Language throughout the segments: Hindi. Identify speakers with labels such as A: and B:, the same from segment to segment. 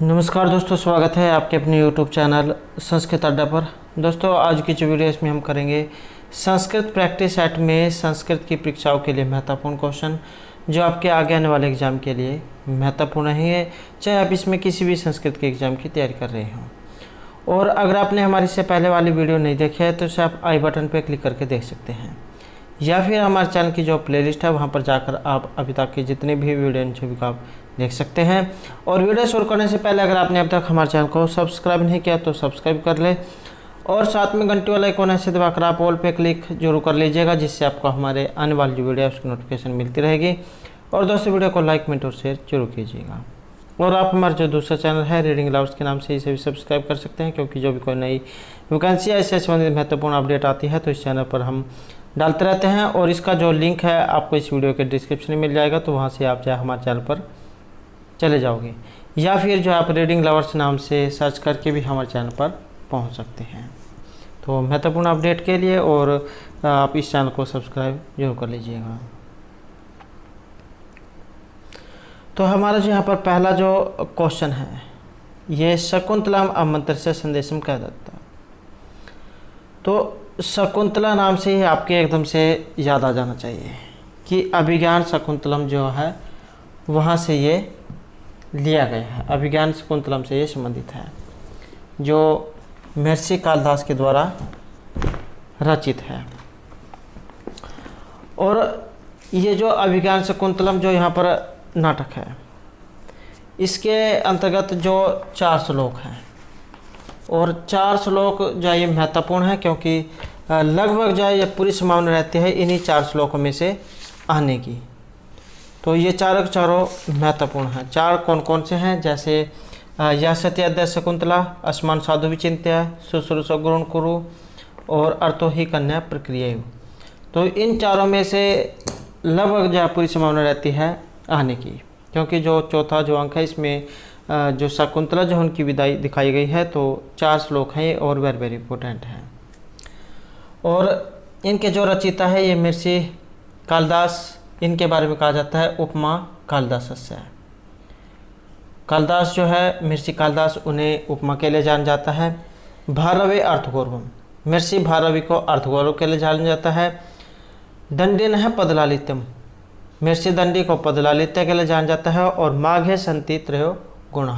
A: नमस्कार दोस्तों, स्वागत है आपके अपने YouTube चैनल संस्कृत अड्डा पर। दोस्तों, आज की जो वीडियो इसमें हम करेंगे संस्कृत प्रैक्टिस सेट में संस्कृत की परीक्षाओं के लिए महत्वपूर्ण क्वेश्चन जो आपके आगे आने वाले एग्ज़ाम के लिए महत्वपूर्ण है, चाहे आप इसमें किसी भी संस्कृत के एग्ज़ाम की तैयारी कर रहे हों। और अगर आपने हमारी इससे पहले वाली वीडियो नहीं देखी है तो इसे आप आई बटन पर क्लिक करके देख सकते हैं, या फिर हमारे चैनल की जो प्लेलिस्ट है वहाँ पर जाकर आप अभी तक की जितनी भी वीडियो छवि का आप देख सकते हैं। और वीडियो शुरू करने से पहले अगर आपने अब तक हमारे चैनल को सब्सक्राइब नहीं किया तो सब्सक्राइब कर ले और साथ में घंटी वाला आइकॉन ऐसे दबाकर आप ऑल पे क्लिक जरूर कर लीजिएगा, जिससे आपको हमारे आने वाली जो वीडियो है उसकी नोटिफिकेशन मिलती रहेगी। और दोस्तों, वीडियो को लाइक कमेंट और शेयर जरूर कीजिएगा। और आप हमारा जो दूसरा चैनल है रीडिंग लवर्स के नाम से इसे भी सब्सक्राइब कर सकते हैं, क्योंकि जो भी कोई नई वैकेंसी इससे संबंधित महत्वपूर्ण अपडेट आती है तो इस चैनल पर हम डालते रहते हैं। और इसका जो लिंक है आपको इस वीडियो के डिस्क्रिप्शन में मिल जाएगा, तो वहाँ से आप चाहे हमारे चैनल पर चले जाओगे, या फिर जो आप रीडिंग लवर्स नाम से सर्च करके भी हमारे चैनल पर पहुंच सकते हैं। तो महत्वपूर्ण अपडेट के लिए और आप इस चैनल को सब्सक्राइब जरूर कर लीजिएगा। तो हमारा जो यहाँ पर पहला जो क्वेश्चन है, ये शकुंतलम अमंत्र से संदेशम कह देता। तो शकुंतला नाम से ही आपके एकदम से याद आ जाना चाहिए कि अभिज्ञान शकुंतलम जो है वहाँ से ये लिया गया है। अभिज्ञान शकुंतलम से ये संबंधित है, जो महर्षि कालिदास के द्वारा रचित है। और ये जो अभिज्ञान शकुंतलम जो यहाँ पर नाटक है, इसके अंतर्गत जो 4 श्लोक हैं, और 4 श्लोक जो है ये महत्वपूर्ण है, क्योंकि लगभग जो है ये पूरी संभावना रहती है इन्हीं 4 श्लोकों में से आने की। तो ये चारों महत्वपूर्ण हैं। 4 कौन कौन से हैं, जैसे या सत्यादय शकुंतला, असमान साधु विचिंत्य, शुश्रूषा ग्रहण कुरु और अर्थो ही कन्या प्रक्रिया। तो इन 4 में से लगभग जो पूरी संभावना रहती है आने की, क्योंकि जो चौथा जो अंक है इसमें जो शकुंतला जो उनकी विदाई दिखाई गई है, तो 4 श्लोक हैं और वेरी इंपॉर्टेंट हैं। और इनके जो रचयिता है ये महर्षि कालिदास, इनके बारे में कहा जाता है उपमा कालिदासस्य। कालिदास जो है महर्षि कालिदास, उन्हें उपमा के लिए जाना जाता है। भारवे अर्थगौरवम, महर्षि भारवी को अर्थगौरव के लिए जाना जाता है। दंडिन है पदलालित्यम, महर्षि दंडी को पदलालित्य के लिए जाना जाता है। और माघ है संति त्रयो गुण,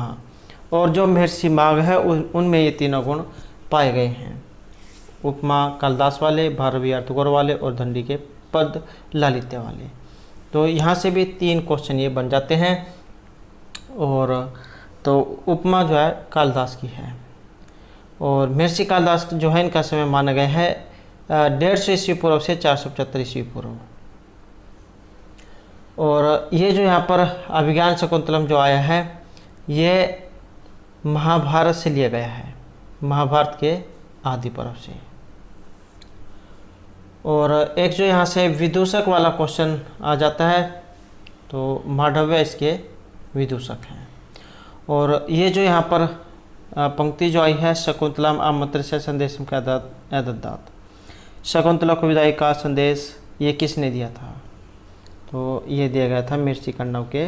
A: और जो महर्षि माघ है उनमें ये तीनों गुण पाए गए हैं। उपमा कालिदास वाले, भारवी अर्थगौरव वाले और दंडी के पद लालित्य वाले। तो यहाँ से भी 3 क्वेश्चन ये बन जाते हैं। और तो उपमा जो है कालिदास की है, और महर्षि कालिदास जो है इनका समय माना गया है 150 ईस्वी पूर्व से 475 ईस्वी पूर्व। और ये जो यहाँ पर अभिज्ञान शकुंतलम जो आया है ये महाभारत से लिया गया है, महाभारत के आदि पर्व से। और एक जो यहाँ से विदूषक वाला क्वेश्चन आ जाता है, तो मांडव्य इसके विदूषक हैं। और ये जो यहाँ पर पंक्ति जो आई है, शकुंतलम आमंत्र से संदेशम का दत्तात्, शकुंतला को विदाई का संदेश ये किसने दिया था? तो ये दिया गया था महर्षि कण्व के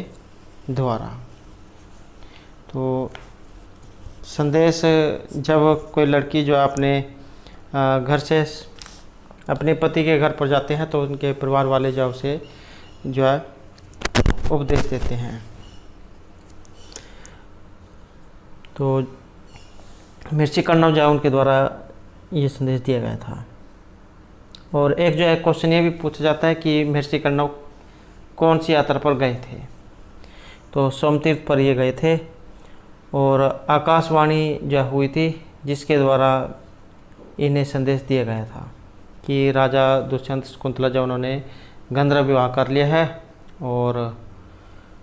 A: द्वारा। तो संदेश, जब कोई लड़की जो अपने घर से अपने पति के घर पर जाते हैं तो उनके परिवार वाले जो उसे जो है उपदेश देते हैं। तो महर्षि कण्व जो है उनके द्वारा ये संदेश दिया गया था। और एक जो है क्वेश्चन ये भी पूछा जाता है कि महर्षि कण्व कौन सी यात्रा पर गए थे? तो सोमतीर्थ पर ये गए थे। और आकाशवाणी जो हुई थी जिसके द्वारा इन्हें संदेश दिया गया था कि राजा दुष्यंत शकुंतला जो उन्होंने गंधर्व विवाह कर लिया है, और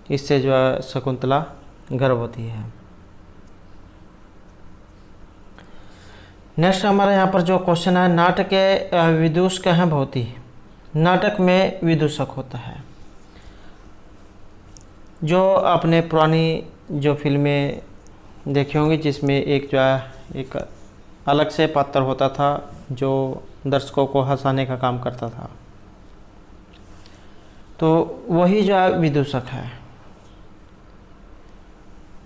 A: इससे जो है शकुंतला गर्भवती है। नेक्स्ट हमारा यहाँ पर जो क्वेश्चन है, नाटक के विदूषक हैं बहुत ही। नाटक में विदूषक होता है, जो आपने पुरानी जो फिल्में देखी होंगी जिसमें एक जो है एक अलग से पात्र होता था जो दर्शकों को हंसाने का काम करता था, तो वही जो है विदूषक है।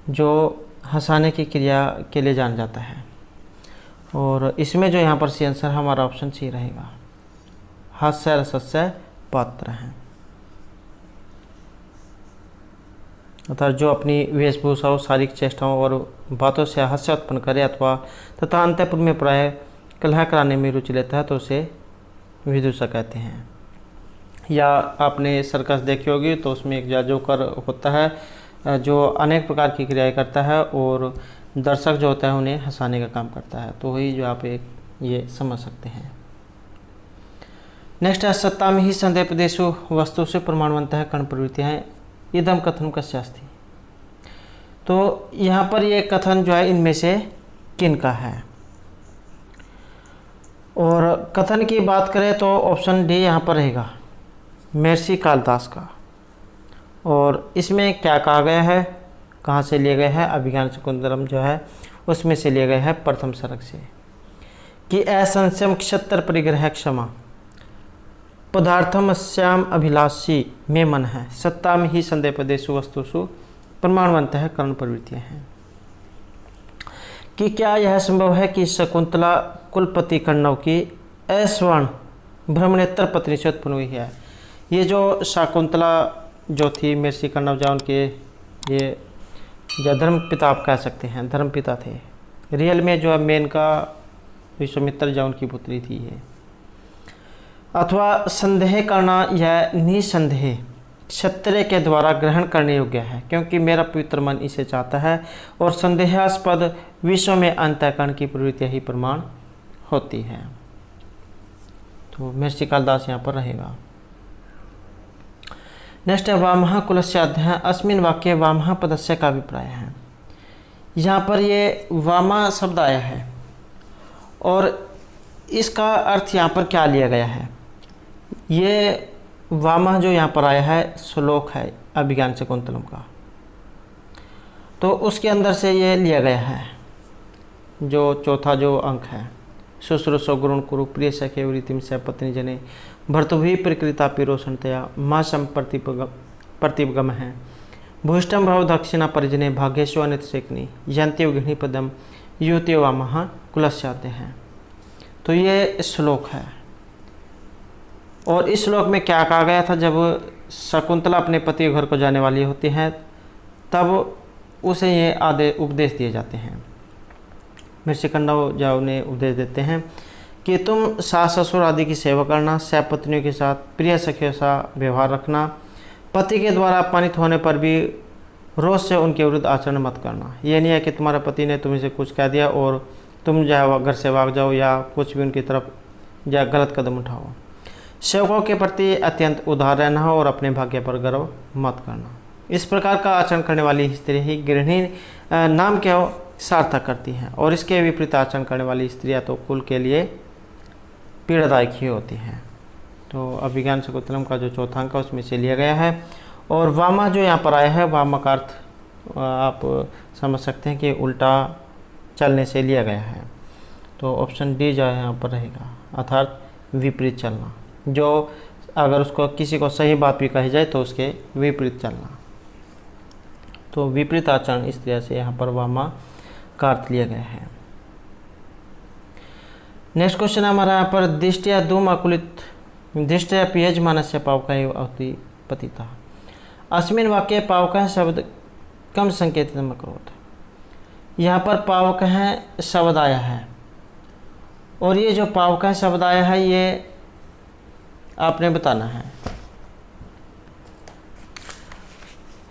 A: जो हंसाने की क्रिया के लिए जाना जाता है। और इसमें जो यहाँ पर सी आंसर हमारा ऑप्शन सी रहेगा, हास्य रसस्य पात्र हैं। अर्थात जो अपनी वेशभूषाओं, शारीरिक चेष्टाओं और बातों से हास्य उत्पन्न करे अथवा तथा अंतःपुर में प्राय कलह कराने में रुचि लेता है तो उसे विदूषक कहते हैं। या आपने सर्कस देखी होगी तो उसमें एक जादूगर होता है जो अनेक प्रकार की क्रियाएं करता है और दर्शक जो होता है उन्हें हंसाने का काम करता है। तो वही जो आप एक ये समझ सकते हैं। नेक्स्ट है, सत्ता में ही संदेह प्रदेशु वस्तु से प्रमाणवंत है कर्ण प्रवृत्तियाँ इदम कथन कस्यास्ति। तो यहाँ पर ये कथन जो है इनमें से किन का है। और कथन की बात करें तो ऑप्शन डी यहाँ पर रहेगा, महर्षि कालिदास का। और इसमें क्या कहा गया है, कहाँ से लिए गए हैं, अभिज्ञान शकुंतलम जो है उसमें से लिए गए हैं प्रथम सर्ग से, कि असंशयम क्षत्र परिग्रह क्षमा पदार्थम श्याम अभिलाषी में मन है, सत्ता में ही संदेह प्रदेशु वस्तुषु प्रमाणवंत है कर्ण प्रवृत्तियाँ हैं। कि क्या यह संभव है कि शकुंतला कुलपति कण्व की अस्वर्ण ब्रह्मनेत्र पत्नी से उत्पन्न हुई है। ये जो शकुंतला जो थी महर्षि कण्व जो उनके ये जो धर्म पिता आप कह सकते हैं, धर्म पिता थे। रियल में जो है मेनका विश्वामित्र जो उनकी पुत्री थी ये। अथवा संदेह करना यह निसंदेह क्षत्रिय के द्वारा ग्रहण करने योग्य है, क्योंकि मेरा पवित्र मन इसे चाहता है और संदेहास्पद विश्व में अंतःकरण की प्रवृत्ति ही प्रमाण होती है। तो महर्षि कालिदास यहाँ पर रहेगा। नेक्स्ट है, वामः कुलस्य अध्ययः अस्मिन् वाक्ये वामः पदस्य का अभिप्राय है। यहाँ पर ये वामा शब्द आया है और इसका अर्थ यहाँ पर क्या लिया गया है। ये वामः जो यहाँ पर आया है श्लोक है अभिज्ञान शकुंतलम का, तो उसके अंदर से ये लिया गया है जो चौथा जो अंक है, शुश्रूषो गुरुण कुरु प्रिय सखे वृत्तिम से पत्नी जने भर्तुभि प्रकृता पिरोषणतया माँ सम प्रतिपगम है भूष्टम भव दक्षिणा परिजने भाग्येश्व अनित शेकनी यंत्यो गृहिणी पदम युवतियो वामः कुलस्याते हैं। तो ये श्लोक है। और इस श्लोक में क्या कहा गया था, जब शकुंतला अपने पति के घर को जाने वाली होती हैं तब उसे ये आदे उपदेश दिए जाते हैं। महर्षि कण्व जो उन्हें उपदेश देते हैं कि तुम सास ससुर आदि की सेवा करना, सहपत्नियों के साथ प्रिय सखियों सा व्यवहार रखना, पति के द्वारा अपमानित होने पर भी रोज से उनके विरुद्ध आचरण मत करना। ये नहीं है कि तुम्हारे पति ने तुम्हें से कुछ कह दिया और तुम जो घर से भाग जाओ या कुछ भी उनकी तरफ या गलत कदम उठाओ। सेवकों के प्रति अत्यंत उदार रहना हो और अपने भाग्य पर गर्व मत करना। इस प्रकार का आचरण करने वाली स्त्री ही गृहिणी नाम के सार्थक करती हैं और इसके विपरीत आचरण करने वाली स्त्रियां तो कुल के लिए पीड़ादायक ही होती हैं। तो अभिज्ञान शकुंतलम का जो चौथा अंक है उसमें से लिया गया है। और वामा जो यहाँ पर आया है, वामा का अर्थ आप समझ सकते हैं कि उल्टा चलने से लिया गया है। तो ऑप्शन डी जो है यहाँ पर रहेगा, अर्थात विपरीत चलना। जो अगर उसको किसी को सही बात भी कही जाए तो उसके विपरीत चलना। तो विपरीत आचरण इस तरह से यहाँ पर वामा का अर्थ लिया गया है। नेक्स्ट क्वेश्चन हमारा यहाँ पर दिष्टया धूम अकुलित दिष्टया पियजमानस्य पावकः अवति पतितः अस्मिन् वाक्ये पावकः शब्द कम संकेतितम् अकरोत्। यहाँ पर पावकः शब्द आया है और ये जो पावकः शब्द आया है ये आपने बताना है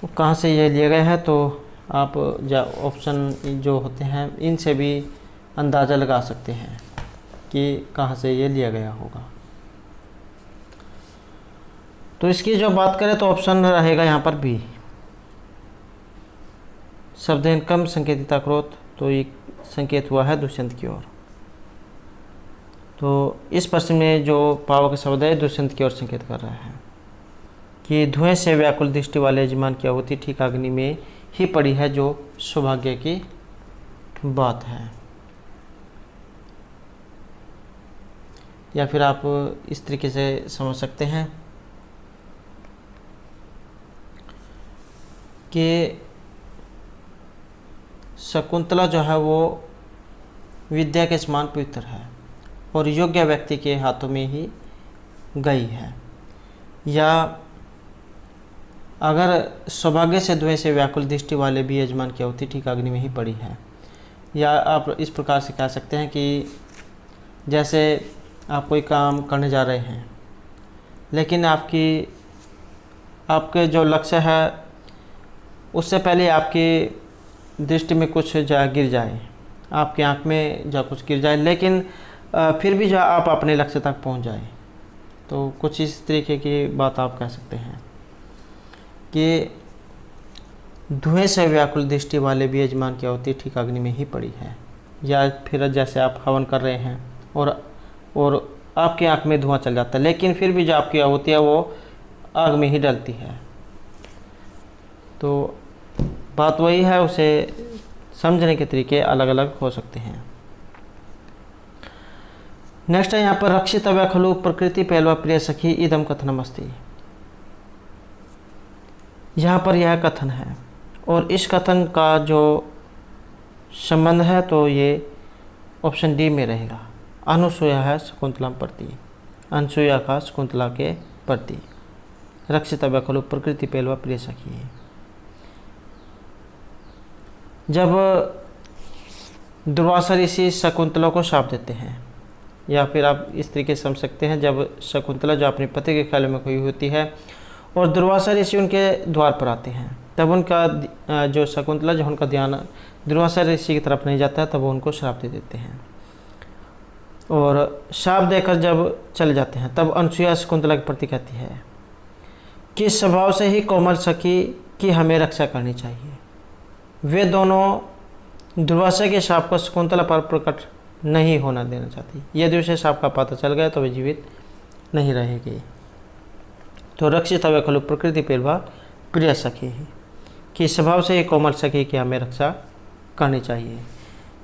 A: कहाँ से ये लिया गया है। तो आप ऑप्शन जो होते हैं इनसे भी अंदाज़ा लगा सकते हैं कि कहाँ से ये लिया गया होगा। तो इसकी जो बात करें तो ऑप्शन रहेगा यहाँ पर भी, शब्देन कम संकेतिता क्रोध। तो ये संकेत हुआ है दुष्यंत की ओर। तो इस प्रश्न में जो पावक शब्द है दुष्यंत की ओर संकेत कर रहा है कि धुएं से व्याकुल दृष्टि वाले यजमान की आहुति ठीक अग्नि में ही पड़ी है, जो सौभाग्य की बात है। या फिर आप इस तरीके से समझ सकते हैं कि शकुंतला जो है वो विद्या के समान पवित्र है और योग्य व्यक्ति के हाथों में ही गई है। या अगर सौभाग्य से धुएं से व्याकुल दृष्टि वाले भी यजमान की आहुति ठीक अग्नि में ही पड़ी है। या आप इस प्रकार से कह सकते हैं कि जैसे आप कोई काम करने जा रहे हैं, लेकिन आपके जो लक्ष्य है उससे पहले आपकी दृष्टि में कुछ गिर जाए, आपकी आंख में कुछ गिर जाए, लेकिन फिर भी आप अपने लक्ष्य तक पहुंच जाए। तो कुछ इस तरीके की बात आप कह सकते हैं कि धुएं से व्याकुल दृष्टि वाले भी यजमान की आहुति ठीक अग्नि में ही पड़ी है। या फिर जैसे आप हवन कर रहे हैं और आपकी आंख में धुआं चल जाता है, लेकिन फिर भी जो आपकी आहुति है वो आग में ही डलती है। तो बात वही है, उसे समझने के तरीके अलग अलग हो सकते हैं। नेक्स्ट है यहाँ पर रक्षितव्या खलु प्रकृति पहलवा प्रिय सखी इदम कथनमस्ति। यहाँ पर यह कथन है और इस कथन का जो संबंध है तो ये ऑप्शन डी में रहेगा। अनुसूया है शकुंतला प्रति, अनुसूया का शकुंतला के प्रति। रक्षितव्या खलु प्रकृति पहलवा प्रिय सखी। जब दुर्वासा ऋषि शकुंतला को शाप देते हैं, या फिर आप इस तरीके से समझ सकते हैं, जब शकुंतला जो अपने पति के ख्याल में खोई होती है और दुर्वासा ऋषि उनके द्वार पर आते हैं, तब उनका जो शकुंतला जो उनका ध्यान दुर्वासा ऋषि की तरफ नहीं जाता है, तब वो उनको श्राप दे देते हैं। और श्राप देकर जब चले जाते हैं, तब अनुसूया शकुंतला के प्रति कहती है कि स्वभाव से ही कोमल सखी की हमें रक्षा करनी चाहिए। वे दोनों दुर्वासा के श्राप को शकुंतला पर प्रकट नहीं होना देना चाहती। यदि उसे श्राप का पता चल गया तो वे जीवित नहीं रहेगी। तो रक्षितव्या खलु प्रकृति पहलवा प्रिय सखी कि स्वभाव से ही कोमल सखी की हमें रक्षा करनी चाहिए।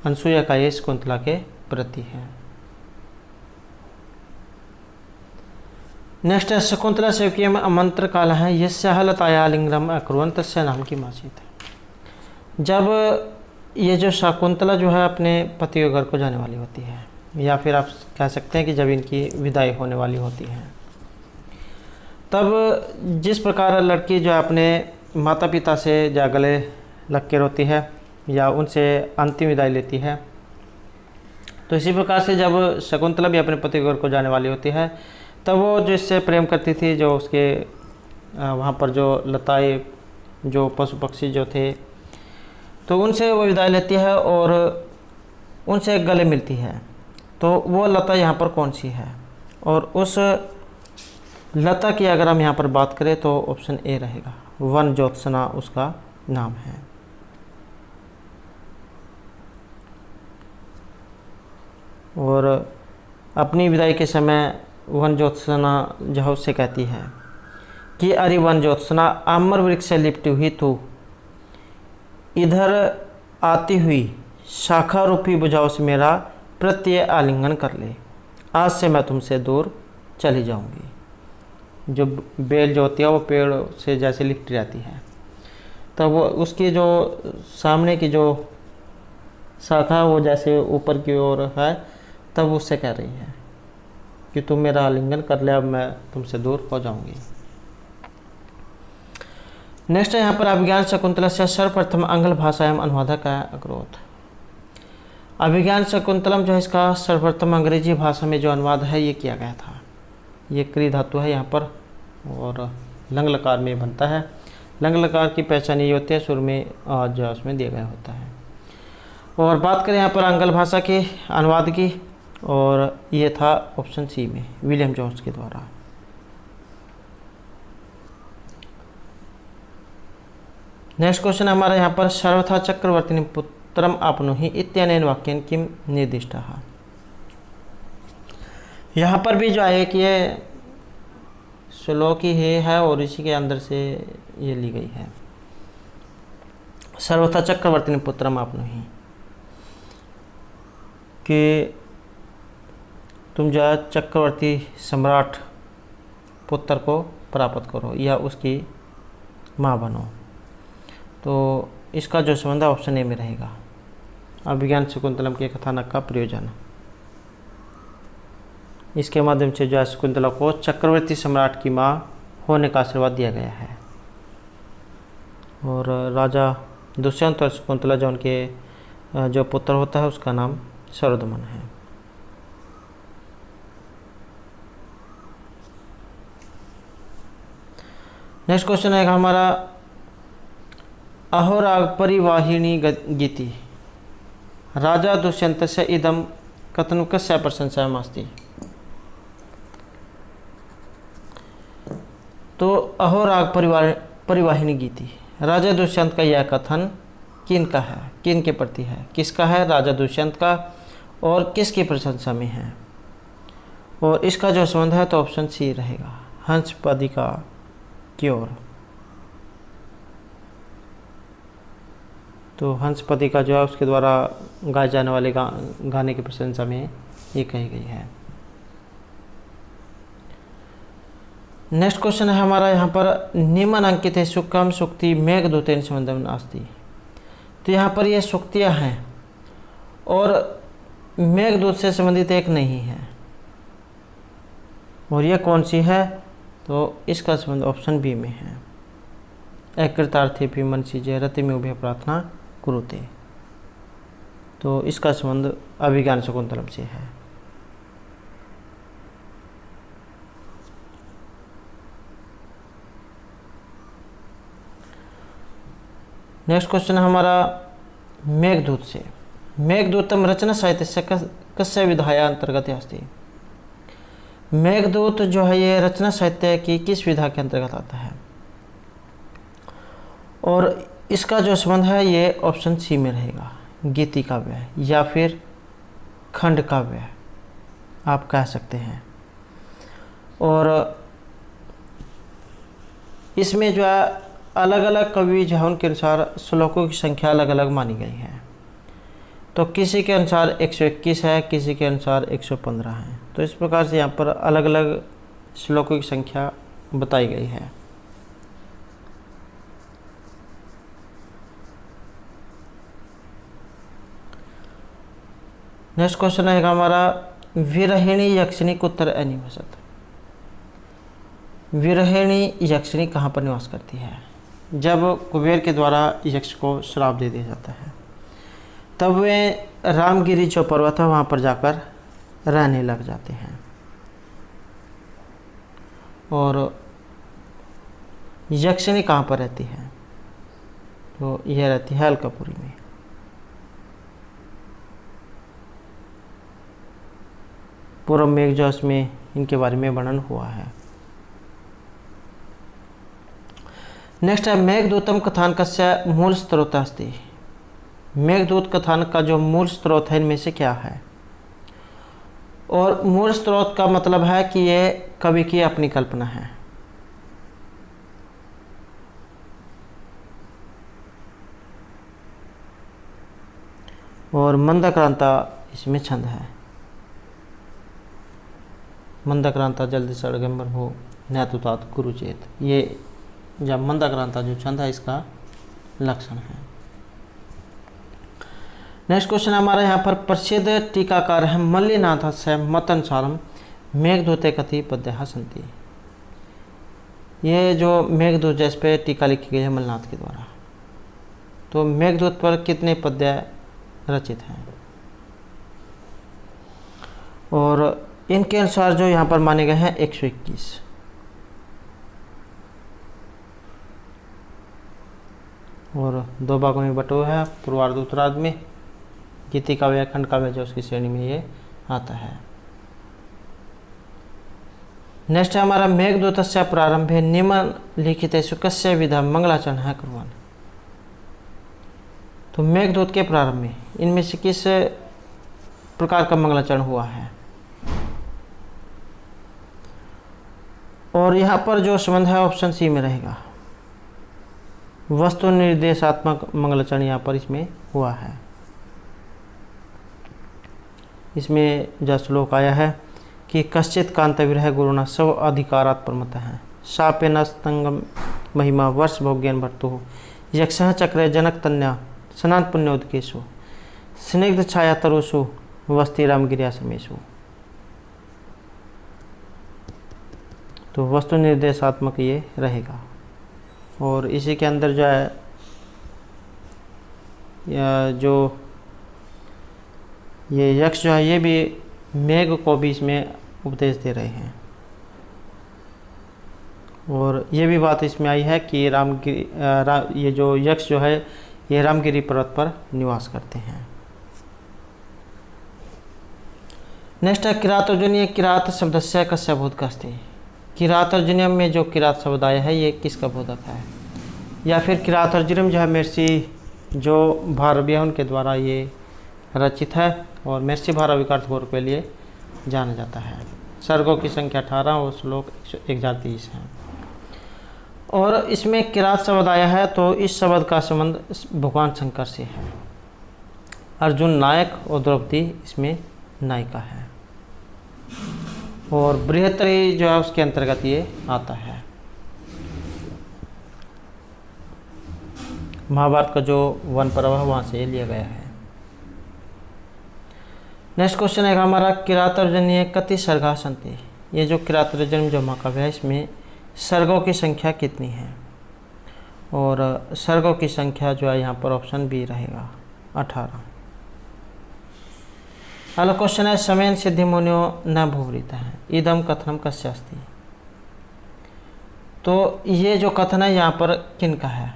A: अनुसूया का ये शकुंतला के प्रति है। नेक्स्ट है शकुंतला सेवकीय में अमंत्र काल है यस्याह लताया लिंगम अकुर्वन् तस्य नाम की मासीत। जब ये जो शकुंतला जो है अपने पति के घर को जाने वाली होती है, या फिर आप कह सकते हैं कि जब इनकी विदाई होने वाली होती है, तब जिस प्रकार लड़की जो अपने माता पिता से गले लग के रोती है या उनसे अंतिम विदाई लेती है, तो इसी प्रकार से जब शकुंतला भी अपने पति के घर को जाने वाली होती है, तब वो जिससे प्रेम करती थी, जो उसके वहाँ पर जो लताएं जो पशु पक्षी जो थे, तो उनसे वो विदाई लेती है और उनसे गले मिलती है। तो वो लता यहाँ पर कौन सी है? और उस लता की अगर हम यहाँ पर बात करें तो ऑप्शन ए रहेगा, वन ज्योत्सना उसका नाम है। और अपनी विदाई के समय वन ज्योत्सना जो है उससे कहती है कि अरे वन ज्योत्सना आम्र वृक्ष से लिपटी हुई तू, इधर आती हुई शाखा रूपी बुझाओ से मेरा प्रत्यय आलिंगन कर ले, आज से मैं तुमसे दूर चली जाऊंगी। जो बेल जो होती है वो पेड़ से जैसे लिपटी रहती है, तब वो उसकी जो सामने की जो शाखा वो जैसे ऊपर की ओर है, तब उससे कह रही है कि तुम मेरा आलिंगन कर ले, अब मैं तुमसे दूर हो जाऊंगी। नेक्स्ट है यहाँ पर अभिज्ञान शकुंतला से सर्वप्रथम आंग्ल भाषा एवं अनुवादक है अग्रोथ। अभिज्ञान शकुंतलम जो है इसका सर्वप्रथम अंग्रेजी भाषा में जो अनुवाद है ये किया गया था। ये क्री धातु है यहाँ पर और लंग लकार में बनता है। लंग लकार की पहचान ये होती है सुर में जो उसमें दिया गया होता है। और बात करें यहाँ पर आंग्ल भाषा के अनुवाद की, और ये था ऑप्शन सी में विलियम जोन्स के द्वारा। नेक्स्ट क्वेश्चन हमारा यहाँ पर सर्वथा चक्रवर्ती पुत्रम आपनुहि इत्यनेन वाक्यन किम निर्दिष्टः। यहाँ पर भी जो है कि ये श्लोक ही है और इसी के अंदर से ये ली गई है। सर्वथा चक्रवर्ती पुत्रम आपनुहि कि तुम जो है चक्रवर्ती सम्राट पुत्र को प्राप्त करो या उसकी माँ बनो। तो इसका जो संबंध है ऑप्शन ए में रहेगा। अभिज्ञान शकुंतलम के कथानक का प्रयोजन। इसके माध्यम से जो है शकुंतला को चक्रवर्ती सम्राट की माँ होने का आशीर्वाद दिया गया है। और राजा दुष्यंत और शकुंतला जो उनके जो पुत्र होता है उसका नाम शरदमन है। नेक्स्ट क्वेश्चन है हमारा अहोराग परिवाहिनी गीति राजा दुष्यन्तस्य इदं कथनं कस्य प्रशंसायाम् अस्ति। तो अहोराग परिवाहिनी गीति राजा दुष्यंत का यह कथन किन का है, किन के प्रति है, किसका है, राजा दुष्यंत का और किसकी प्रशंसा में है। और इसका जो संबंध है तो ऑप्शन सी रहेगा, हंसपदिका की ओर। तो हंसपदिका जो है उसके द्वारा गाए जाने वाले गाने की प्रशंसा में ये कही गई है। नेक्स्ट क्वेश्चन है हमारा यहाँ पर निम्न अंकित है सुकम सुक्ति मेघदूतेन संबंधम नास्ति। तो यहाँ पर ये सुक्तियाँ हैं और मेघदूत से संबंधित एक नहीं है, और यह कौन सी है, तो इसका संबंध ऑप्शन बी में है। अकृतार्थेपि मनसि जय रति में उभय प्रार्थना कुरुते। तो इसका संबंध अभिज्ञान शकुंतलम से है। नेक्स्ट क्वेश्चन हमारा मेघदूत से। मेघदूतम रचना साहित्य से कस्य विधाया अंतर्गत अस्ति। मेघदूत जो है ये रचना साहित्य की किस विधा के अंतर्गत आता है, और इसका जो संबंध है ये ऑप्शन सी में रहेगा, गीति काव्य या फिर खंड काव्य आप कह सकते हैं। और इसमें जो है अलग अलग कवि जो है उनके अनुसार श्लोकों की संख्या अलग अलग मानी गई है। तो किसी के अनुसार 121 है, किसी के अनुसार 115 है। तो इस प्रकार से यहाँ पर अलग अलग श्लोकों की संख्या बताई गई है। नेक्स्ट क्वेश्चन है हमारा विरहिणी यक्षिणी कुत्र अनिवसत। विरहिणी यक्षिणी कहाँ पर निवास करती है। जब कुबेर के द्वारा यक्ष को श्राप दे दिया जाता है तब वे रामगिरी जो पर्वत है वहाँ पर जाकर रहने लग जाते हैं, और यक्षिणी कहाँ पर रहती है, तो यह रहती है अलकापुरी में। पूर्व मेघ जो उसमें इनके बारे में वर्णन हुआ है। नेक्स्ट है मेघदूतम कथान कस्य मूल स्रोत अस्ति। मेघदूत कथान का जो मूल स्रोत है इनमें से क्या है, और मूल स्रोत का मतलब है कि ये कवि की अपनी कल्पना है। और मंदक्रांता इसमें छंद है। मंदक्रांता जल्दी सड़गंबर हो नैतुतात गुरुचेत, ये जब मंदक्रांता जो छंद है इसका लक्षण है। नेक्स्ट क्वेश्चन हमारा यहाँ पर प्रसिद्ध टीकाकार है मल्लिनाथ से मतनुसारम मेघदूते कति पद्य सन्ति। ये जो मेघदूत जिस पे टीका लिखी गई है मल्लिनाथ के द्वारा, तो मेघदूत पर कितने पद्य रचित हैं, और इनके अनुसार जो यहाँ पर माने गए हैं 121। और दो भागों में बटा हुआ है, पूर्वार्ध उत्तरार्ध में। गीति काव्य खंड काव्य जो उसकी श्रेणी में ये आता है। नेक्स्ट है हमारा मेघदूतस्य प्रारंभे निम्नलिखितेषु कस्य विधा मंगलाचरणः कुर्वन्। तो मेघदूत के प्रारंभ में इनमें से किस प्रकार का मंगलाचरण हुआ है, और यहाँ पर जो संबंध है ऑप्शन सी में रहेगा, वस्तु निर्देशात्मक मंगलाचरण यहाँ पर इसमें हुआ है। इसमें जो श्लोक आया है कि कश्चित कांतविरह गुरुना स्व अधिकारात् प्रमतः शापेन स्तंगम महिमा वर्ष भोग्यन भर्तु यक्षः चक्रे जनक तन्या सनात पुण्योदकेशु स्निग्ध छाया तरुषु वस्ति रामगिरिया समेशु। तो वस्तु निर्देशात्मक ये रहेगा। और इसी के अंदर जो है जो ये यक्ष जो है ये भी मेघ को भी इसमें उपदेश दे रहे हैं। और ये भी बात इसमें आई है कि ये जो यक्ष जो है ये रामगिरी पर्वत पर निवास करते हैं। नेक्स्ट है किरातर्जुनीय। किरात शब्दस्य कस्य बोधक अस्ति। किरातर्जुनीय में जो किरात शब्द आया है ये किसका बोधक है, या फिर किरातर्जुनीय जो है महर्षि जो भारवी है उनके द्वारा ये रचित है। और महर्षि भारवी का अर्थ के लिए जाना जाता है। सर्गों की संख्या 18 और श्लोक 1030 हैं। और इसमें किरात शब्द आया है तो इस शब्द का संबंध भगवान शंकर से है। अर्जुन नायक और द्रौपदी इसमें नायिका है। और बृहत्तरी जो है उसके अंतर्गत ये आता है। महाभारत का जो वन पर्व है वहाँ से लिया गया है। नेक्स्ट क्वेश्चन है हमारा किरातर्जुनीय कति सर्गा सन्ति। ये जो किरातर्जुनीय जो महाकाव्य है इसमें सर्गों की संख्या कितनी है। और सर्गों की संख्या जो है यहाँ पर ऑप्शन बी रहेगा 18। अगला क्वेश्चन है समेन सिद्धि मुनियो न भूवृत है इदम कथनम कस्य अस्ति। तो ये जो कथन है यहाँ पर किन का है।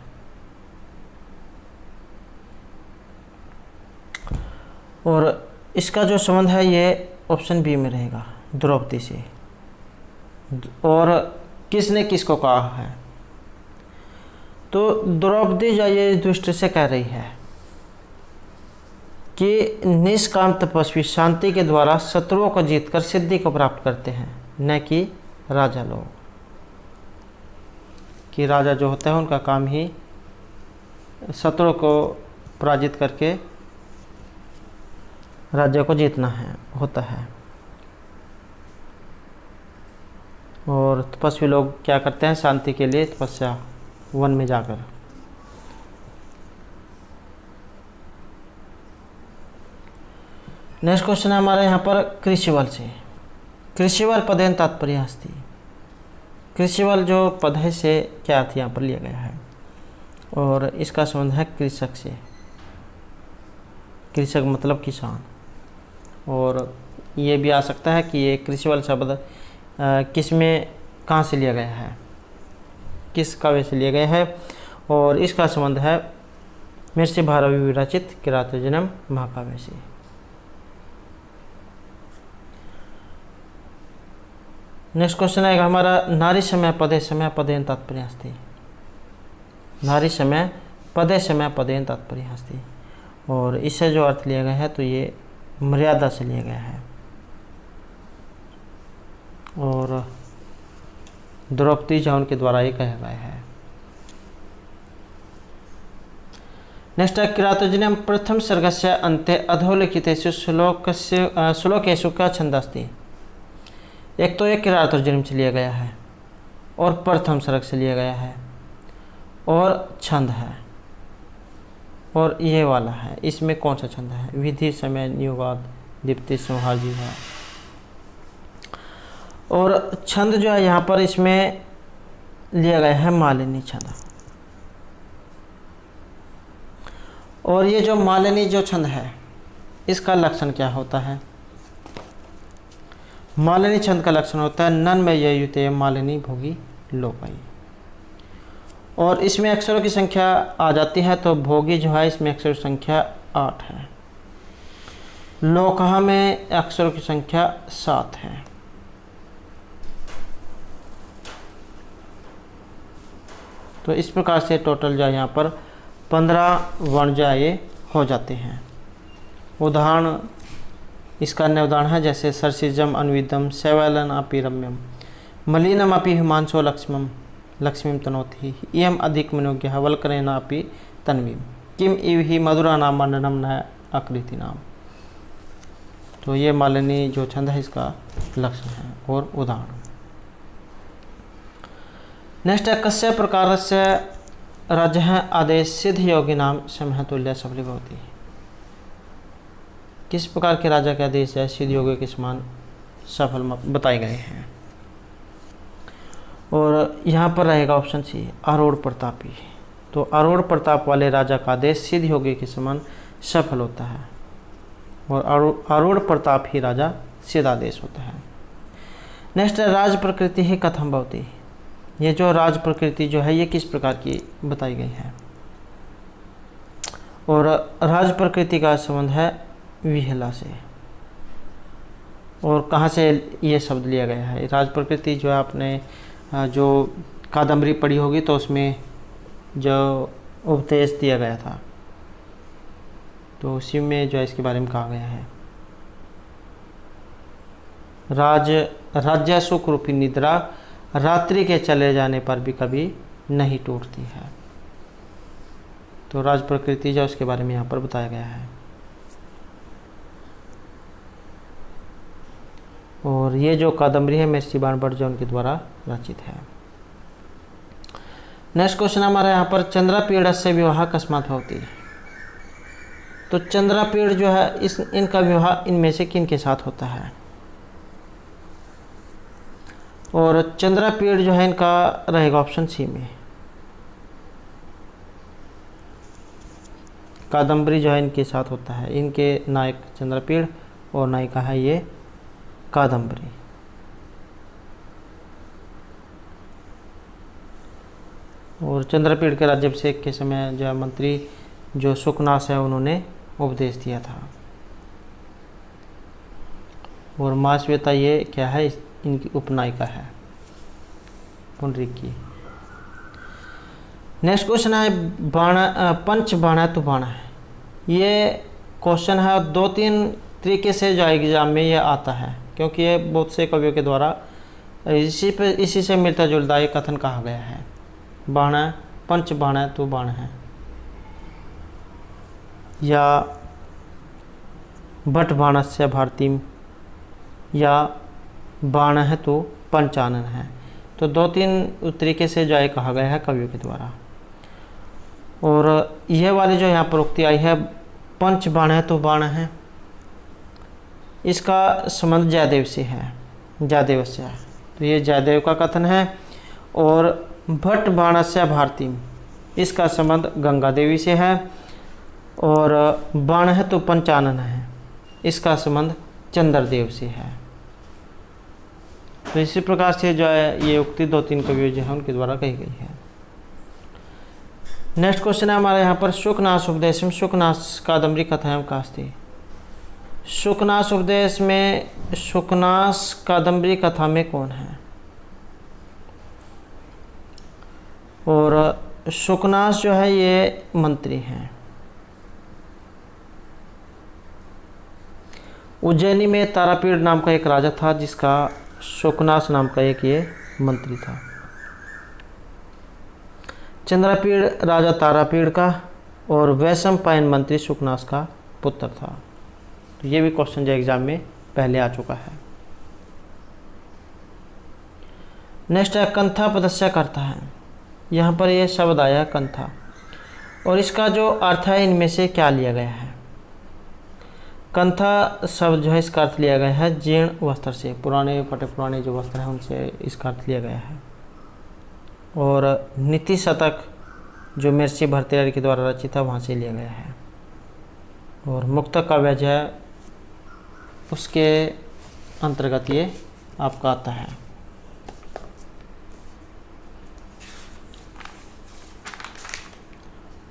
A: और इसका जो संबंध है ये ऑप्शन बी में रहेगा द्रौपदी से। और किसने किसको कहा है, तो द्रौपदी जो ये दुष्ट से कह रही है कि निष्काम तपस्वी शांति के द्वारा शत्रुओं को जीतकर सिद्धि को प्राप्त करते हैं, न कि राजा लोग। कि राजा जो होता है उनका काम ही शत्रुओं को पराजित करके राज्य को जीतना होता है। और तपस्वी लोग क्या करते हैं, शांति के लिए तपस्या वन में जाकर। नेक्स्ट क्वेश्चन है हमारे यहाँ पर कृषिवल से। कृषिवल पदेन तात्पर्य अस्ति। कृषिवल जो पद है से क्या अर्थ यहाँ पर लिया गया है, और इसका संबंध है कृषक से। कृषक मतलब किसान। और ये भी आ सकता है कि ये कृषिवल शब्द किस में कहाँ से लिया गया है, किस काव्य से लिया गया है, और इसका संबंध है महर्षि भारवी विरचित किरातर्जुनीय महाकाव्य से। नेक्स्ट क्वेश्चन आएगा हमारा नारी समय पदेन तात्पर्य अस्ति। नारी समय पदेन तात्पर्य अस्ति। और इससे जो अर्थ लिया गया है तो ये मर्यादा से लिया गया है। और द्रौपदी जो उनके द्वारा ये कहा गया है। नेक्स्ट है किरातर्जुनीय प्रथम सर्गस्य अन्ते अधोलिखितेषु श्लोकेषु का छंद अस्ति। एक तो एक किरातर्जुनीय से लिया गया है और प्रथम सर्ग से लिया गया है और छंद है, और ये वाला है। इसमें कौन सा छंद है, विधि समय नियोगाद दीप्ति संहार जी है। और छंद जो है यहाँ पर इसमें लिया गया है मालिनी छंद। और ये जो मालिनी जो छंद है इसका लक्षण क्या होता है। मालिनी छंद का लक्षण होता है नन में युते मालिनी भोगी लोकाई। और इसमें अक्षरों की संख्या आ जाती है तो भोगी जो है इसमें अक्षर संख्या 8 है। लोकहा में अक्षरों की संख्या 7 है। तो इस प्रकार से टोटल जो है यहाँ पर 15 वर्ण जो है ये हो जाते हैं। उदाहरण इसका अन्य उदाहरण है जैसे सरसिजम अन्विदम शैवलन अपि रम्यम मलिनम अपि हिमांशो लक्ष्मीम तनोति इयम अधिक मनोज्ञ वल्करेण अपि तन्वीम किम इव ही मधुरा नाम मंडनम न आकृति नाम। तो ये मालिनी जो छंद है इसका लक्षण है और उदाहरण। नेक्स्ट है कस्य प्रकार से राज्य है आदेश सिद्ध योगी नाम समय तुल्य सफली भवति। किस प्रकार के राजा के आदेश है सिद्ध योगी के समान सफल बताए गए हैं। और यहाँ पर रहेगा ऑप्शन सी आरूढ़ प्रतापी। तो आरूढ़ प्रताप वाले राजा का आदेश सिद्ध योगी के समान सफल होता है और आरूढ़ प्रताप ही राजा सिद्ध आदेश होता है। नेक्स्ट है राज प्रकृति ही कथम भवती। ये जो राज प्रकृति जो है ये किस प्रकार की बताई गई है। और राज प्रकृति का संबंध है विहला से। और कहाँ से ये शब्द लिया गया है। राज प्रकृति जो है आपने जो कादम्बरी पढ़ी होगी तो उसमें जो उपदेश दिया गया था तो उसी में जो है इसके बारे में कहा गया है। राज्य सुख रूपी निद्रा रात्रि के चले जाने पर भी कभी नहीं टूटती है। तो राज प्रकृति जो उसके बारे में यहाँ पर बताया गया है। और ये जो कादम्बरी है महर्षि बाणभट्ट जो उनके द्वारा रचित है। नेक्स्ट क्वेश्चन हमारा यहाँ पर चंद्रापीड़ से विवाह अकस्मात भवती। तो चंद्रापीड़ जो है इनका विवाह इनमें से किन के साथ होता है। और चंद्रापीड़ जो है इनका रहेगा ऑप्शन सी में। कादम्बरी जो है इनके साथ होता है। इनके नायक चंद्रापीड़ और नायिका है ये कादम्बरी। और चंद्रापीड़ के राज्याभिषेक के समय जो मंत्री जो सुकनास है उन्होंने उपदेश दिया था। और महाश्वेता ये क्या है इनकी उपनायिका है पुंडरीक की। नेक्स्ट क्वेश्चन है पंच बाणा तु बाणा है। ये क्वेश्चन है 2-3 तरीके से जो एग्जाम में ये आता है क्योंकि ये बहुत से कवियों के द्वारा इसी से मिलता जुलता ये कथन कहा गया है। बाण पंच बाण तो बाण है या भट बाणस्य भारतीम या बाण है तो पंचानन है। तो 2-3 तरीके से जो है कहा गया है कवियों के द्वारा। और यह वाली जो यहाँ पर उक्ति आई है पंच बाण है तो बाण है, इसका संबंध जयदेव से है, जयदेव से है। तो ये जयदेव का कथन है। और भट्ट बाणस्य भारतीम इसका संबंध गंगा देवी से है। और बाण है तो पंचानन है, इसका संबंध चंद्रदेव से है। तो इसी प्रकार से जो है ये उक्ति 2-3 कवियों जो है उनके द्वारा कही गई है। नेक्स्ट क्वेश्चन है हमारे यहाँ पर शुकनाश उपदेश में शुकनाश कादम्बरी कथाएं कास्ती। शुकनाश उपदेश में शुकनाश कादम्बरी कथा में कौन है। और शुकनाश जो है ये मंत्री हैं। उज्जैनी में तारापीड़ नाम का एक राजा था जिसका शुकनाश नाम का एक ये मंत्री था। चंद्रापीड़ राजा तारापीड़ का और वैशंपायन मंत्री शुकनाश का पुत्र था। तो ये भी क्वेश्चन जो एग्जाम में पहले आ चुका है। नेक्स्ट है कंथा पदस्य करता है। यहाँ पर यह शब्द आया कंथा और इसका जो अर्थ है इनमें से क्या लिया गया है। कंथा शब्द जो है इसका अर्थ लिया गया है जीर्ण वस्त्र से, पुराने फटे पुराने जो वस्त्र हैं उनसे इसका अर्थ लिया गया है। और नीति शतक जो महर्षि भर्तृहरि के द्वारा रचित है वहाँ से लिया गया है। और मुक्तक काव्य जो है उसके अंतर्गत ये आपका आता है।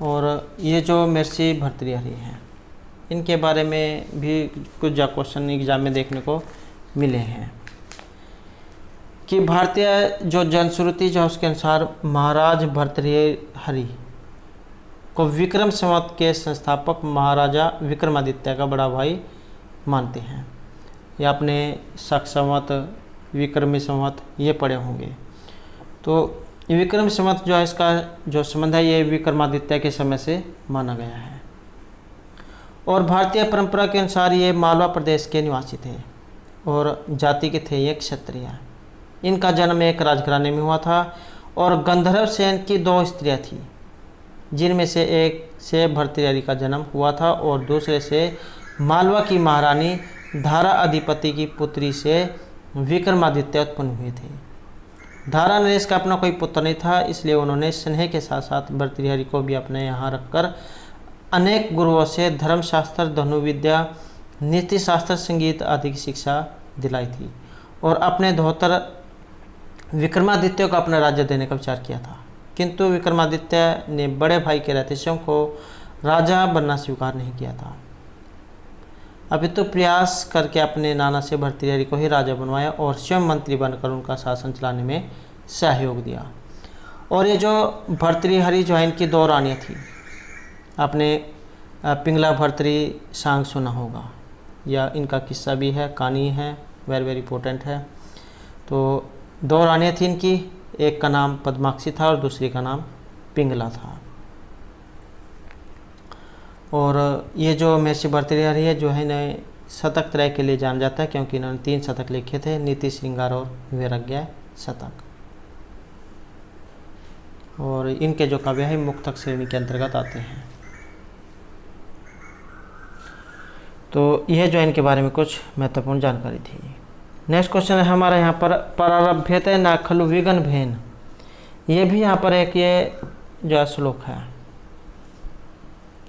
A: और ये जो महर्षि भर्तृहरि हैं इनके बारे में भी कुछ क्वेश्चन एग्जाम में देखने को मिले हैं कि भारतीय जो जनश्रुति जो उसके अनुसार महाराज भर्तृहरि को विक्रम संवत के संस्थापक महाराजा विक्रमादित्य का बड़ा भाई मानते हैं। या आपने शक संवत विक्रमी संवत ये पढ़े होंगे। तो विक्रम संवत जो है इसका जो संबंध है ये विक्रमादित्य के समय से माना गया है। और भारतीय परंपरा के अनुसार ये मालवा प्रदेश के निवासी थे और जाति के थे ये क्षत्रिय। इनका जन्म एक राजघराने में हुआ था और गंधर्व सेन की 2 स्त्रियां थी जिनमें से एक से भर्तृहरि का जन्म हुआ था और दूसरे से मालवा की महारानी धारा अधिपति की पुत्री से विक्रमादित्य उत्पन्न हुए थे। धारा नरेश का अपना कोई पुत्र नहीं था, इसलिए उन्होंने स्नेह के साथ साथ भर्तृहरि को भी अपने यहाँ रखकर अनेक गुरुओं से धर्मशास्त्र, धनुविद्या, नीति शास्त्र, संगीत आदि की शिक्षा दिलाई थी और अपने धोतर विक्रमादित्य को अपना राज्य देने का विचार किया था। किंतु विक्रमादित्य ने बड़े भाई के रहते स्वयं को राजा बनना स्वीकार नहीं किया था, अपितु प्रयास करके अपने नाना से भर्तृहरि को ही राजा बनवाया और स्वयं मंत्री बनकर उनका शासन चलाने में सहयोग दिया। और ये जो भर्तृहरि जो है इनकी दो रानियाँ थी। आपने पिंगला भर्तृ सांग सुना होगा या इनका किस्सा भी है, कहानी है, वेरी वेरी इंपॉर्टेंट है। तो दो रानियाँ थी इनकी, एक का नाम पद्माक्षी था और दूसरी का नाम पिंगला था। और ये जो महर्षि भर्तृहरि है जो है इन्हें शतक त्रय के लिए जाना जाता है, क्योंकि इन्होंने 3 शतक लिखे थे, नीति, श्रृंगार और वैराग्य शतक। और इनके जो काव्य है मुक्तक श्रेणी के अंतर्गत आते हैं। तो यह जो है इनके बारे में कुछ महत्वपूर्ण जानकारी थी। नेक्स्ट क्वेश्चन है हमारा यहाँ पर, प्रारभ्यते न खलु विघ्न भेन। ये भी यहाँ पर एक ये जो श्लोक है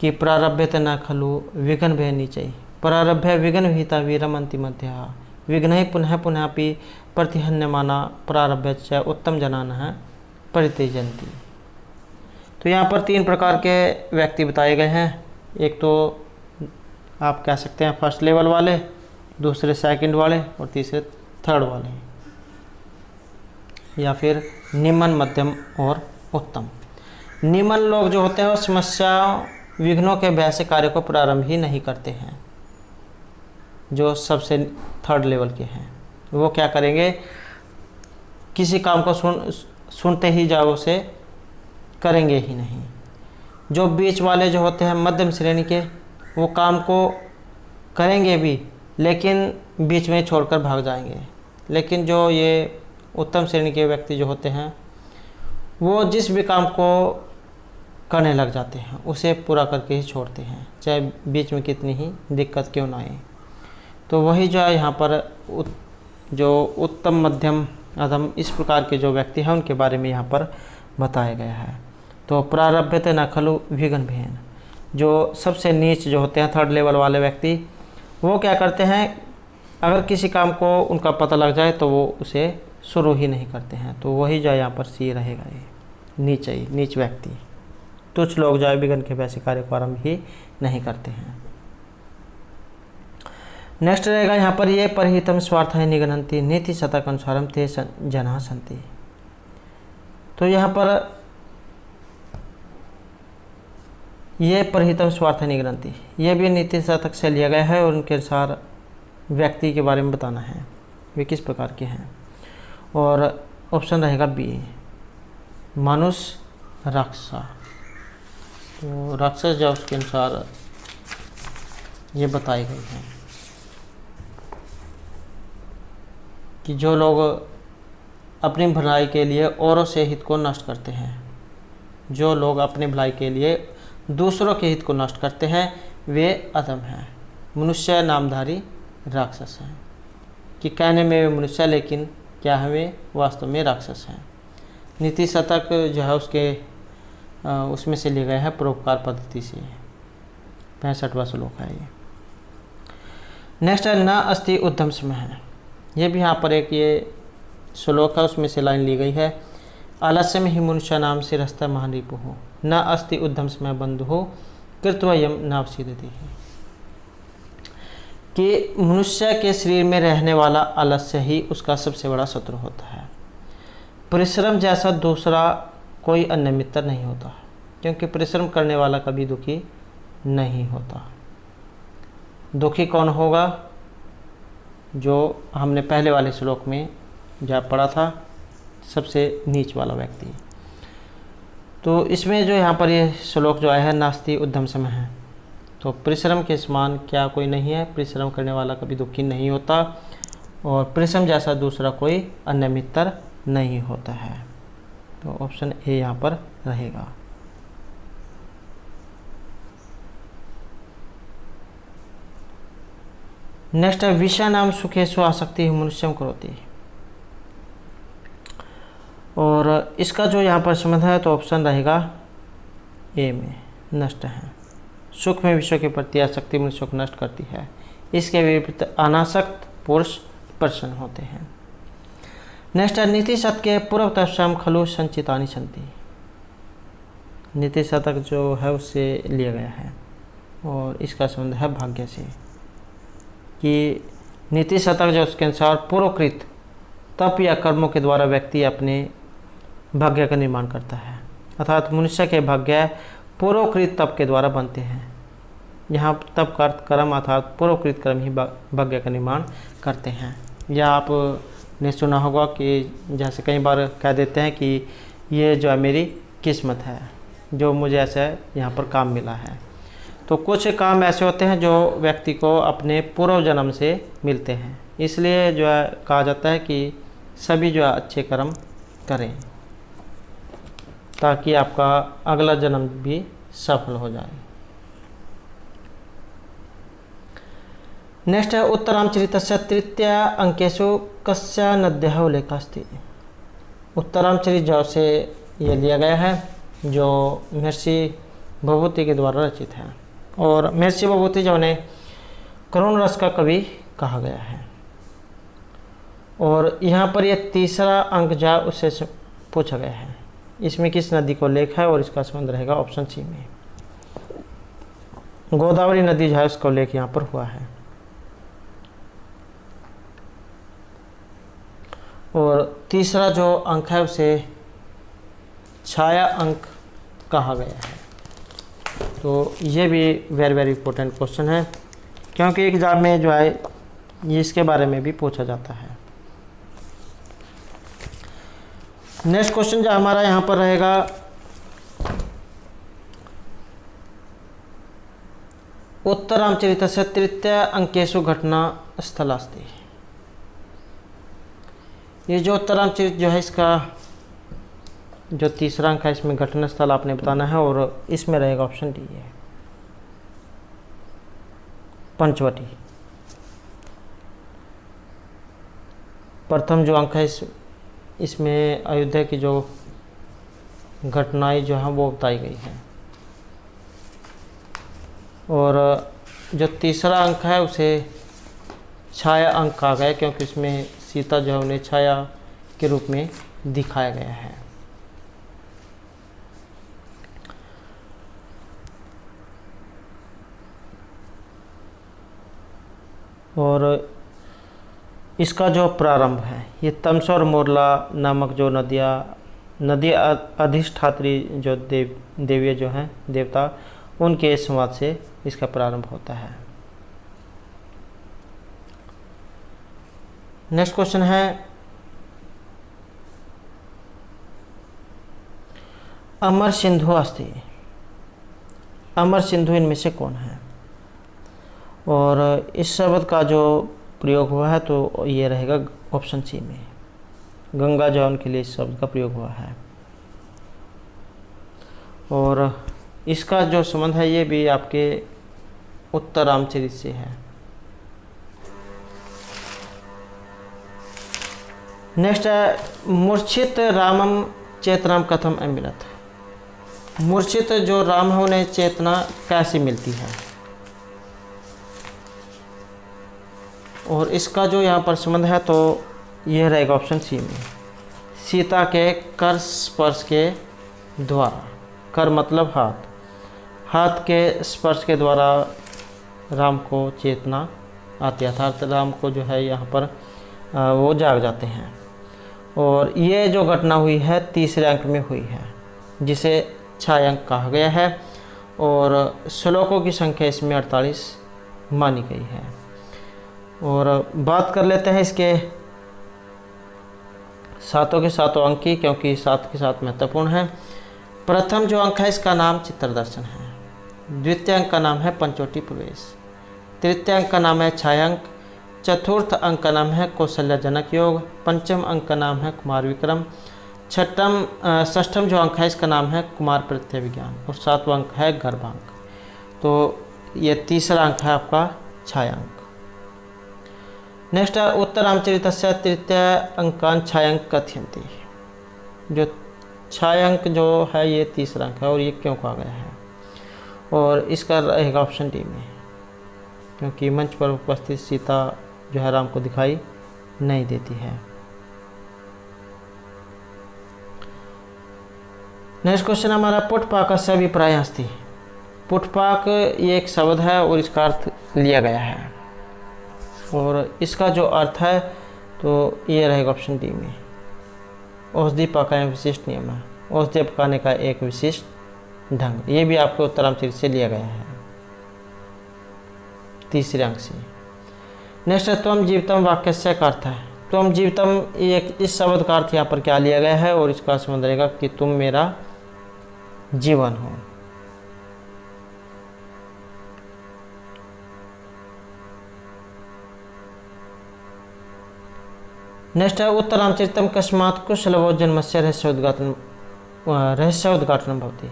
A: कि प्रारभ्यते न खलु विघ्न भेन नीचे, प्रारभ्य विघ्न विहिता वीरम अंतिमध्या, विघ्न ही पुनः पुनःपि प्रतिहन्यमाना प्रारभ्य च उत्तम जनान है परित्यजन्ति। तो यहाँ पर 3 प्रकार के व्यक्ति बताए गए हैं। एक तो आप कह सकते हैं फर्स्ट लेवल वाले, दूसरे सेकंड वाले और तीसरे थर्ड वाले, या फिर निम्न, मध्यम और उत्तम। निम्न लोग जो होते हैं वो समस्या विघ्नों के भय से कार्य को प्रारंभ ही नहीं करते हैं। जो सबसे थर्ड लेवल के हैं वो क्या करेंगे, किसी काम को सुनते ही जाओ उसे करेंगे ही नहीं। जो बीच वाले जो होते हैं मध्यम श्रेणी के, वो काम को करेंगे भी लेकिन बीच में छोड़कर भाग जाएंगे। लेकिन जो ये उत्तम श्रेणी के व्यक्ति जो होते हैं वो जिस भी काम को करने लग जाते हैं उसे पूरा करके ही छोड़ते हैं, चाहे बीच में कितनी ही दिक्कत क्यों ना आए। तो वही जो है यहाँ पर जो उत्तम, मध्यम, अधम इस प्रकार के जो व्यक्ति हैं उनके बारे में यहाँ पर बताया गया है। तो प्रारभ्यते न खलु विघ्न भेन, जो सबसे नीच जो होते हैं थर्ड लेवल वाले व्यक्ति, वो क्या करते हैं, अगर किसी काम को उनका पता लग जाए तो वो उसे शुरू ही नहीं करते हैं। तो वही जो यहाँ पर सी रहेगा, ये नीच व्यक्ति, तुच्छ लोग जो है विघ्न के वैसे कार्य को आरंभ ही नहीं करते हैं। नेक्स्ट रहेगा यहाँ पर, ये परहितम स्वार्थ है निगनंती नीति शतक अनुसारम ते जना संति। तो यहाँ पर ये परहितम स्वार्थ है निगनंती, ये भी नीति शतक से लिया गया है और उनके अनुसार व्यक्ति के बारे में बताना है वे किस प्रकार के हैं। और ऑप्शन रहेगा बी, मनुष्य, राक्षस। तो राक्षस जो उसके अनुसार ये बताए गए हैं कि जो लोग अपनी भलाई के लिए औरों से हित को नष्ट करते हैं, जो लोग अपनी भलाई के लिए दूसरों के हित को नष्ट करते हैं वे अधम हैं। मनुष्य नामधारी राक्षस हैं, कि कहने में वे मनुष्य लेकिन क्या है वे वास्तव में राक्षस हैं। नीति शतक जो है उसके उसमें से लिए गए हैं परोपकार पद्धति से, 65वां श्लोक है ये। नेक्स्ट है न अस्ति उद्यम समय है, ये भी यहाँ पर एक ये श्लोक है उसमें से लाइन ली गई है, आलस्य में ही मनुष्य नाम से रस्ता महारिपु हो, न अस्ति उद्यम समय बंधु हो कृत्वयम नावसिद्धि। कि मनुष्य के शरीर में रहने वाला आलस्य ही उसका सबसे बड़ा शत्रु होता है। परिश्रम जैसा दूसरा कोई अन्य मित्र नहीं होता, क्योंकि परिश्रम करने वाला कभी दुखी नहीं होता। दुखी कौन होगा, जो हमने पहले वाले श्लोक में जहाँ पढ़ा था, सबसे नीच वाला व्यक्ति। तो इसमें जो यहाँ पर ये श्लोक जो आया है नास्ति उद्यम समय है, तो परिश्रम के समान क्या कोई नहीं है, परिश्रम करने वाला कभी दुखी नहीं होता और परिश्रम जैसा दूसरा कोई अन्य मित्र नहीं होता है। तो ऑप्शन ए यहाँ पर रहेगा। नेक्स्ट है विषय नाम सुखेशु आसक्ति मनुष्यम करोति, और इसका जो यहाँ पर संबंध है तो ऑप्शन रहेगा ए में, नष्ट है। सुख में विषय के प्रति आसक्ति मनुष्य को नष्ट करती है, इसके विपरीत अनासक्त पुरुष प्रसन्न होते हैं। नेक्स्ट है नीति शतक के पूर्व तस्याम खलु संचितानि सन्ति, नीति शतक जो है उससे लिया गया है और इसका संबंध है भाग्य से, कि नीति शतक जो उसके अनुसार पूर्वकृत तप या कर्मों के द्वारा व्यक्ति अपने भाग्य का निर्माण करता है, अर्थात मनुष्य के भाग्य पूर्वकृत तप के द्वारा बनते हैं। यहाँ तप का अर्थ कर्म अर्थात पूर्वकृत कर्म ही भाग्य का निर्माण करते हैं। या आपने सुना होगा कि जैसे कई बार कह देते हैं कि ये जो है मेरी किस्मत है, जो मुझे ऐसा यहाँ पर काम मिला है। तो कुछ काम ऐसे होते हैं जो व्यक्ति को अपने पूर्व जन्म से मिलते हैं, इसलिए जो है कहा जाता है कि सभी जो है अच्छे कर्म करें ताकि आपका अगला जन्म भी सफल हो जाए। नेक्स्ट है उत्तरामचरितस्य तृतीय अंकेषु कस्य नद्यः उल्लेखः अस्ति। उत्तरामचरित जो से ये लिया गया है जो महर्षि भभूति के द्वारा रचित है, और महर्षि भभूति जो ने करुण रस का कवि कहा गया है। और यहाँ पर यह तीसरा अंक जो उससे पूछा गया है, इसमें किस नदी को उल्लेख है, और इसका संबंध रहेगा ऑप्शन सी में, गोदावरी नदी जो है उसका उल्लेख यहाँ पर हुआ है। और तीसरा जो अंक है उसे छाया अंक कहा गया है। तो ये भी वेरी वेरी इंपॉर्टेंट क्वेश्चन है, क्योंकि एग्जाम में जो है ये इसके बारे में भी पूछा जाता है। नेक्स्ट क्वेश्चन जो हमारा यहाँ पर रहेगा, उत्तरामचरितस्य तृतीय अंकेषु घटना स्थलास्ति। ये जो उत्तरामचरित जो है इसका जो तीसरा अंक है इसमें घटना स्थल आपने बताना है, और इसमें रहेगा ऑप्शन डी है पंचवटी। प्रथम जो अंक है इसमें अयोध्या की जो घटनाएं जो है वो बताई गई हैं, और जो तीसरा अंक है उसे छाया अंक कहा गया क्योंकि इसमें सीता जो है उन्हें छाया के रूप में दिखाया गया है। और इसका जो प्रारंभ है ये तमसा और मोरला नामक जो नदी अधिष्ठात्री जो देवी जो हैं देवता, उनके संवाद से इसका प्रारंभ होता है। नेक्स्ट क्वेश्चन है, अमर सिंधु अस्ति। अमर सिंधु इनमें से कौन है? और इस शब्द का जो प्रयोग हुआ है तो ये रहेगा ऑप्शन सी में, गंगा जो उनके लिए इस शब्द का प्रयोग हुआ है। और इसका जो संबंध है ये भी आपके उत्तरामचरित से है। नेक्स्ट है, मूर्छित रामम चेतनाम कथम अमिलत। मूर्छित जो राम है उन्हें चेतना कैसे मिलती है? और इसका जो यहाँ पर संबंध है तो यह रहेगा ऑप्शन सी में, सीता के कर स्पर्श के द्वारा। कर मतलब हाथ, हाथ के स्पर्श के द्वारा राम को चेतना आती है, अर्थात राम को जो है यहाँ पर वो जाग जाते हैं। और ये जो घटना हुई है तीसरे अंक में हुई है जिसे छाया अंक कहा गया है, और श्लोकों की संख्या इसमें 48 मानी गई है। और बात कर लेते हैं इसके सातों के सातों अंक की, क्योंकि सात के साथ महत्वपूर्ण है। प्रथम जो अंक है इसका नाम चित्रदर्शन है, द्वितीय अंक का नाम है पंचवटी प्रवेश, तृतीय अंक का नाम है छायांक, चतुर्थ अंक का नाम है कौशल्याजनक योग, पंचम अंक का नाम है कुमार विक्रम, षष्ठम जो अंक है इसका नाम है कुमार प्रत्यय विज्ञान, और सातवां अंक है गर्भांक। तो ये तीसरा अंक है आपका छायांक। नेक्स्ट है उत्तरामचरितस्य तृतीय अंकान छायांक कथयन्ति। जो छायांक जो है ये तीसरा अंक है और ये क्यों कहा गया है, और इसका रहेगा ऑप्शन डी में, क्योंकि मंच पर उपस्थित सीता जो है राम को दिखाई नहीं देती है। नेक्स्ट क्वेश्चन हमारा पुटपाकस्य अभिप्रायस्ति। पुटपाक ये एक शब्द है और इसका अर्थ लिया गया है, और इसका जो अर्थ है तो ये रहेगा ऑप्शन डी में, औषधि पकाने विशिष्ट नियम है, औषधि पकाने का एक विशिष्ट ढंग। ये भी आपको उत्तरामचरित से लिया गया है तीसरे अंक से। नेक्स्ट है त्वम जीवितम वाक्यस्य का अर्थ है। त्वम जीवितम एक इस शब्द का अर्थ यहाँ पर क्या लिया गया है, और इसका संबंध रहेगा कि तुम मेरा जीवन हो। नेक्स्ट है उत्तरामचरितम कस्मात् कुशलवो जन्मस्य रहस्य उद्घाटन भवति।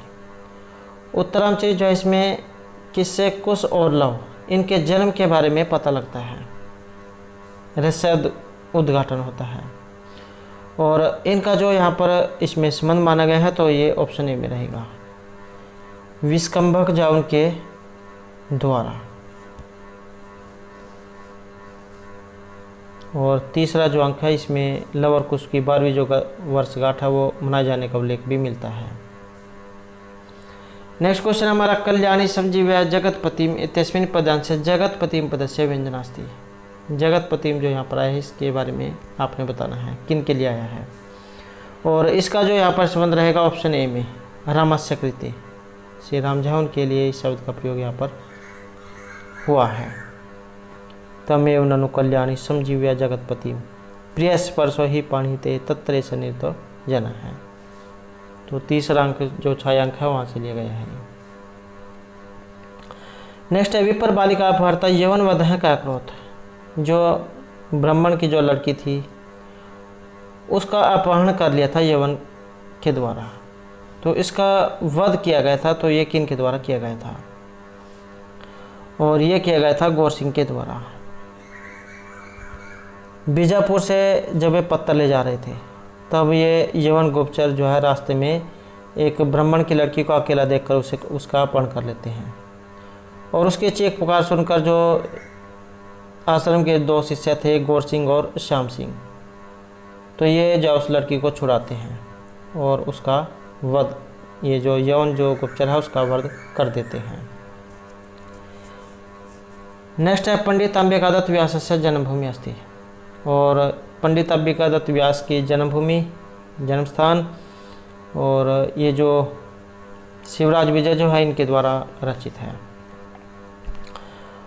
A: उत्तरामचरित जो है इसमें किससे कुश और लव इनके जन्म के बारे में पता लगता है, रहस्य उद्घाटन होता है, और इनका जो यहाँ पर इसमें संबंध माना गया है तो ये ऑप्शन ए में रहेगा, विस्कंभक जाउन के द्वारा। और तीसरा जो अंक है इसमें लव और कुश की 12वीं जो वर्षगांठ है वो मनाए जाने का उल्लेख भी मिलता है। नेक्स्ट क्वेश्चन हमारा कल्याणी संजीव्या जगतपतिम इत्यस्मिन् पदांश जगतपतिम पदस्य व्यंजनास्ति। जगतपतिम जो यहाँ पर आया है इसके बारे में आपने बताना है किन के लिए आया है, और इसका जो यहाँ पर संबंध रहेगा ऑप्शन ए में, रामस्य कृते, श्री राम जो है उनके लिए इस शब्द का प्रयोग यहाँ पर हुआ है। तमेव ननु कल्याणी समजीव्या जगतपति प्रिय स्पर्शो ही पाणिते तत्रे सनिर्त जना है। तो तीसरा अंक जो छायांक है वहाँ से लिया गया है। नेक्स्ट है विपर बालिका अपहर्ता यवन वध का क्रोध। जो ब्राह्मण की जो लड़की थी उसका अपहरण कर लिया था यवन के द्वारा, तो इसका वध किया गया था, तो ये किन के द्वारा किया गया था, और ये किया गया था गौर सिंह के द्वारा। बीजापुर से जब वे पत्थर ले जा रहे थे तब ये यवन गुप्तचर जो है रास्ते में एक ब्राह्मण की लड़की को अकेला देखकर उसका अपहरण कर लेते हैं, और उसके चीख पुकार सुनकर जो आश्रम के 2 शिष्य थे गौर सिंह और श्याम सिंह, तो ये जो उस लड़की को छुड़ाते हैं और उसका वध, ये जो यवन जो गुप्तचर है उसका वध कर देते हैं। नेक्स्ट है पंडित अंबिका दत्त व्यास से जन्मभूमि अस्ति। और पंडित अंबिका दत्त व्यास की जन्मभूमि जन्म स्थान, और ये जो शिवराज विजय जो है इनके द्वारा रचित है।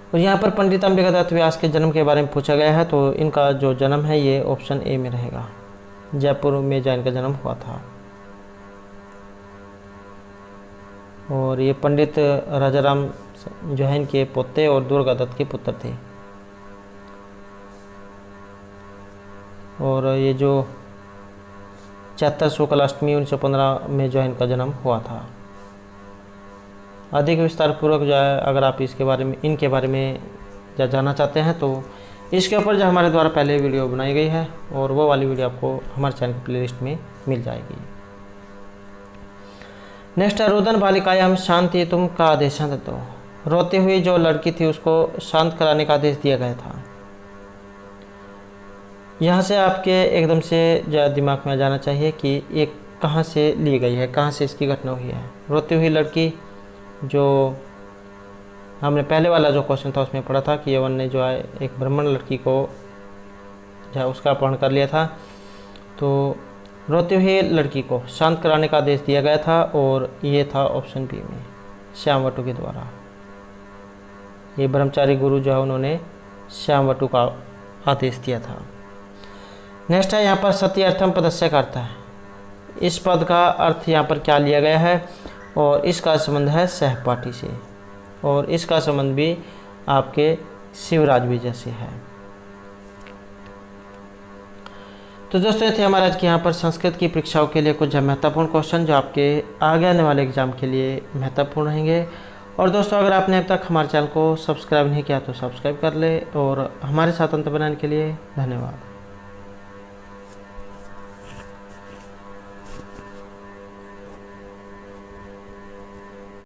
A: और यहाँ पर पंडित अंबिका दत्त व्यास के जन्म के बारे में पूछा गया है, तो इनका जो जन्म है ये ऑप्शन ए में रहेगा, जयपुर में जहाँ इनका जन्म हुआ था। और ये पंडित राजाराम जो है इनके पोते और दुर्गा दत्त के पुत्र थे। और ये जो चैत्र शुक्ल अष्टमी 1915 में जो है इनका जन्म हुआ था। अधिक विस्तार पूर्वक जो है अगर आप इसके बारे में इनके बारे में जानना चाहते हैं तो इसके ऊपर जो हमारे द्वारा पहले वीडियो बनाई गई है, और वो वाली वीडियो आपको हमारे चैनल की प्लेलिस्ट में मिल जाएगी। नेक्स्ट है रोदन बालिकायाम शांति तुम का आदेश दो। रोती हुई जो लड़की थी उसको शांत कराने का आदेश दिया गया था। यहाँ से आपके एकदम से जो दिमाग में आ जाना चाहिए कि ये कहाँ से ली गई है, कहाँ से इसकी घटना हुई है। रोती हुई लड़की जो हमने पहले वाला जो क्वेश्चन था उसमें पढ़ा था कि यवन ने जो है एक ब्राह्मण लड़की को जो है उसका अपहरण कर लिया था, तो रोती हुई लड़की को शांत कराने का आदेश दिया गया था, और ये था ऑप्शन बी में, श्यामवटु के द्वारा। ये ब्रह्मचारी गुरु जो है उन्होंने श्यामवटु का आदेश दिया था। नेक्स्ट है यहाँ पर सती अर्थम पदस्य का अर्थ है। इस पद का अर्थ यहाँ पर क्या लिया गया है, और इसका संबंध है सहपाठी से, और इसका संबंध भी आपके शिवराज विजय से है। तो दोस्तों ये थे हमारे आज के यहाँ पर संस्कृत की परीक्षाओं के लिए कुछ महत्वपूर्ण क्वेश्चन जो आपके आगे आने वाले एग्जाम के लिए महत्वपूर्ण रहेंगे। और दोस्तों अगर आपने अब तक हमारे चैनल को सब्सक्राइब नहीं किया तो सब्सक्राइब कर ले, और हमारे साथ अंत बनाने के लिए धन्यवाद।